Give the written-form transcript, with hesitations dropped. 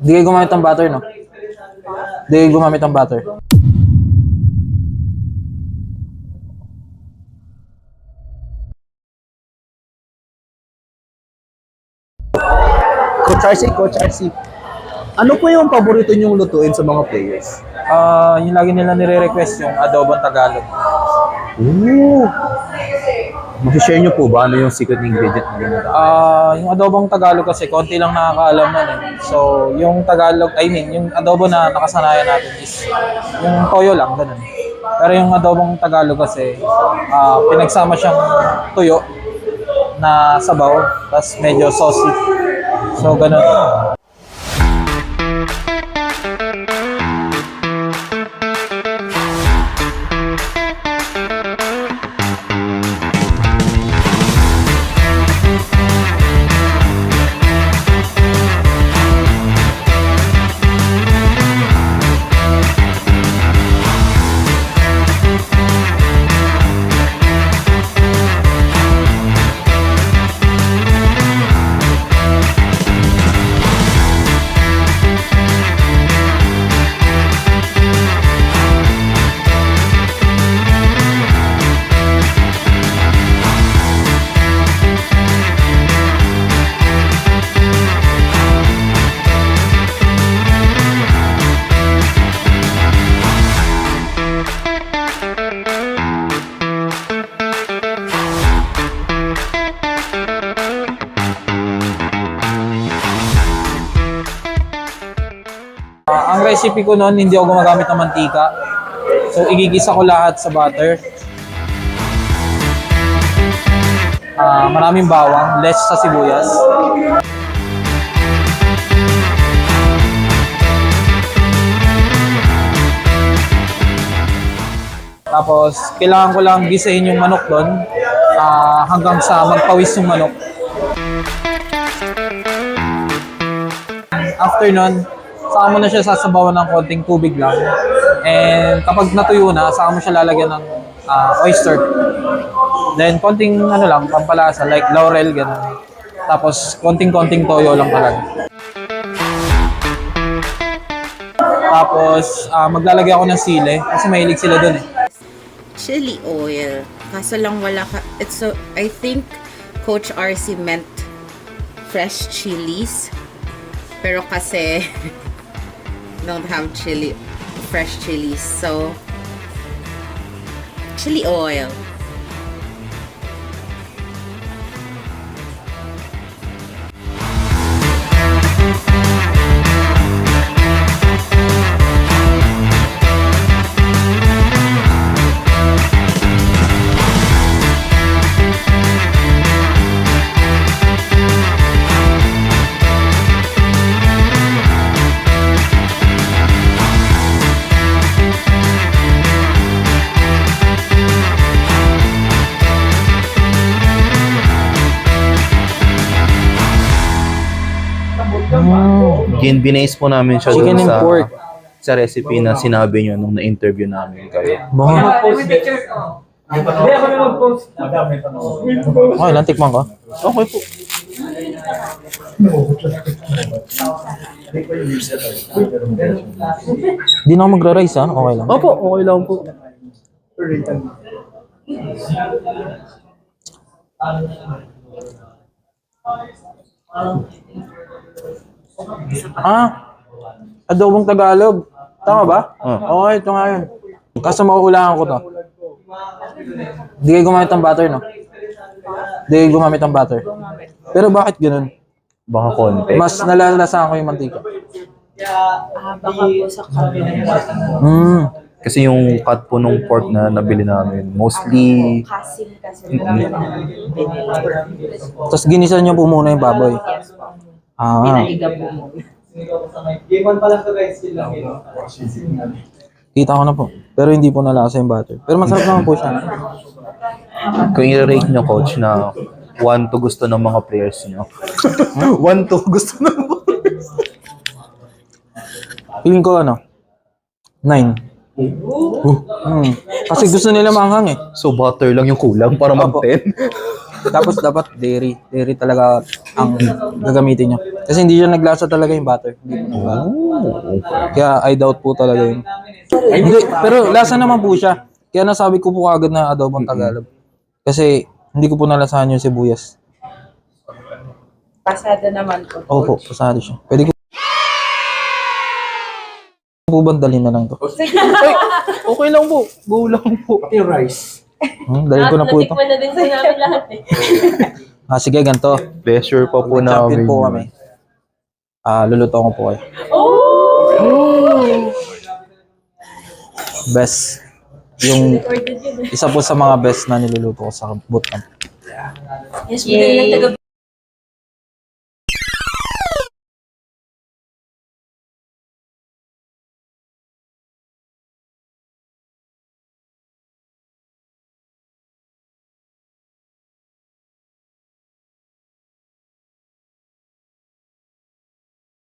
Hindi kayo gumamit ng butter, no? Hindi kayo gumamit ng butter. Coach RC, ano po yung paborito niyong lutuin sa mga players? Yung lagi nila nire-request yung adobong Tagalog. Ooh! Mag-share niyo po ba ano yung secret ingredient na ginagamit? Yung adobong Tagalog kasi konti lang nakakaalam nun eh. So, yung Tagalog, yung adobo na nakasanayan natin is yung toyo lang, ganun. Pero yung adobong Tagalog kasi, pinagsama siyang tuyo na sabaw, tapos medyo saucy. So, ganun. Ang recipe ko noon, hindi ako gumagamit ng mantika. So, igigisa ko lahat sa butter. Maraming bawang, less sa sibuyas. Tapos, kailangan ko lang gisahin yung manok doon hanggang sa magpawis yung manok. After nun, saka mo na siya sasabawan ng konting tubig lang. And kapag natuyo na, saka mo siya lalagyan ng oyster. Then konting pampalasa like laurel, gano'n. Tapos konting-konting toyo lang talaga. Tapos maglalagay ako ng sili kasi mahilig sila dun eh. Chili oil. Kaso lang wala ka. I think Coach RC meant fresh chilies. Pero kasi don't have fresh chilies. So, chili oil. Binase po namin siya Chicken dun and pork. sa recipe na sinabi niyo nung na-interview namin kayo. Okay lang, tikman ko. Okay po. Di na ako magra-rice ha, okay lang. Opo, okay lang po. Adobong Tagalog. Tama ba? Okay, ito nga yun. Kaso mauulangan ko to. Hindi kayo gumamit ng butter, no? Hindi kayo gumamit ng butter. Pero bakit ganun? Baka konti. Mas nalalasahan ko yung mantika. Baka po sa kabilang. Kasi yung cut po nung pork na nabili namin, mostly Kasi Tapos ginisa nyo po muna yung baboy. pinaiga po mo. Kita ko na po. Pero hindi po nalasa yung butter. Pero masarap naman po siya. kung i-rate nyo, coach, na 1 to gusto ng mga players nyo. 1 to gusto ng mga players. Feeling ko 9. Kasi gusto nila maanghang eh. So butter lang yung kulang para Opo. mag-10. Tapos dapat dairy. Dairy talaga ang gagamitin nyo. Kasi hindi siya naglasa talaga yung butter. Hindi po naglasa. Kaya I doubt po talaga yun. Hindi, pero lasa naman po siya. Kaya nasabi ko po agad na adobong Tagalog. Kasi hindi ko po nalasahan yung sibuyas. Pasado naman po. Opo, pasado siya. Pwede ko po bandalin na lang to. Ay, okay lang po. Go lang po. Pati yung rice. Dalhin ko na po ito. Natikman na din po namin lahat eh. Sige, ganito. Pleasure pa po Champion namin. po kami. Luluto ko po kayo. Best. Yung isa po sa mga best na niluluto ko sa bootcamp. Yes, we lang taga